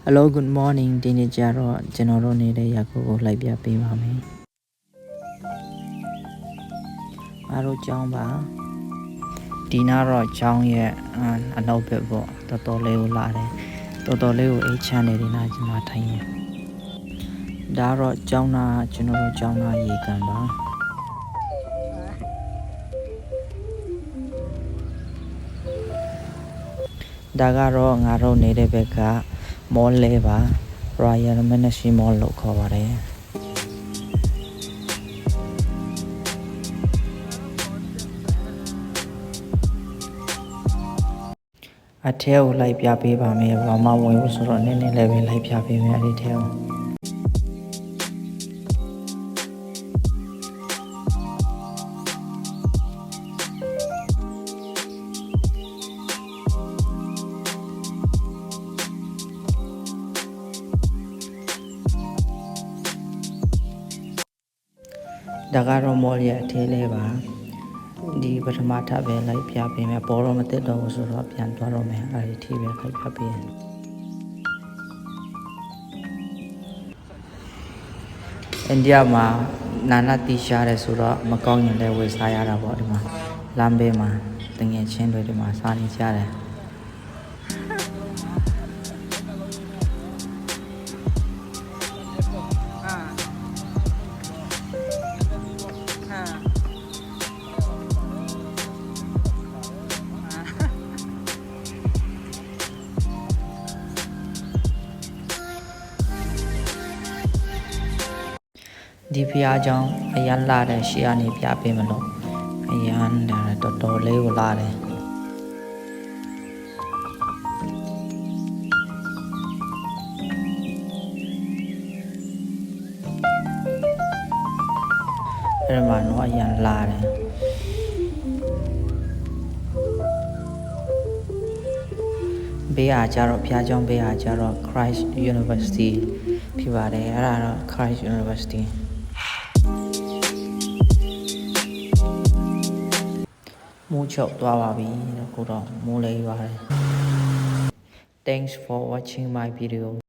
Hello good morning ဒီနေ့ကျတော့ကျွန်တော်တို့နေတဲ့ရက်ကိုလိုက်ပြပေးပါမယ်။အားတို့ကျောင်းပါဒီနာတော့ကျောင်းရဲ့အနောက်ဘက်ပေါ့တော်တော်လေးကိုလာတယ်။တော်တော်လေးကိုအေးချမ်းနေဒီနာကျွန်မထိုင်ရင်ဒါတော့ကျောင်းသားကျွန်တော်တို့ကျောင်းသားရေကန်ပါဒါကတော့ငါတို့နေတဲ့ဘက်ကမော်လဲပါ Royal Ministry Mall လို့ခေါ်ပါတယ်အထဲကိုလိုက်ပြပေးပါမယ်ဘာမှဝင်လို့ဆိုတော့နည်းနည်းလေးပဲလိုက်ပြပေးမယ်အဲ့ဒီထဲကိုဒါကတော့မော်လ်ရဲ့အထဲလေးပါဒီပထမထပ်ပဲလိုက်ပြပေးမယ်ပေါ်တော့မတက်တော့ဘူးဆိုတော့ပြန်သွားတော့မယ်အဲ့ဒီထိပဲလိုက်ပြပေးရင်အိန္ဒိယမှာနာနာတီရှားတယ်ဆိုတော့မကောင်းရင်လည်းဝယ်စားရတာပေါ့ဒီမှာလမ်းဘေးမှာတငယ်ချင်းတွေဒီမှာစားနေကြတယ်ဒီဖျားကြောင့်အရန်လာတဲ့ရှေ့ကနေပြပေးမလို့အရန်တော်တော်လေးကိုလာတယ်အဲ့မှာတော့အရန်လာတယ်ဘေးအားကြတော့ဖျားကြောင့်ဘေးအားကြတော့ Christ University ဖြစ်ပါတယ်အဲ့ဒါတော့ Christ Universityမိုးချုပ်သွားပါပြီခုတော့မိုးလေးရွာတယ် Thanks for watching my video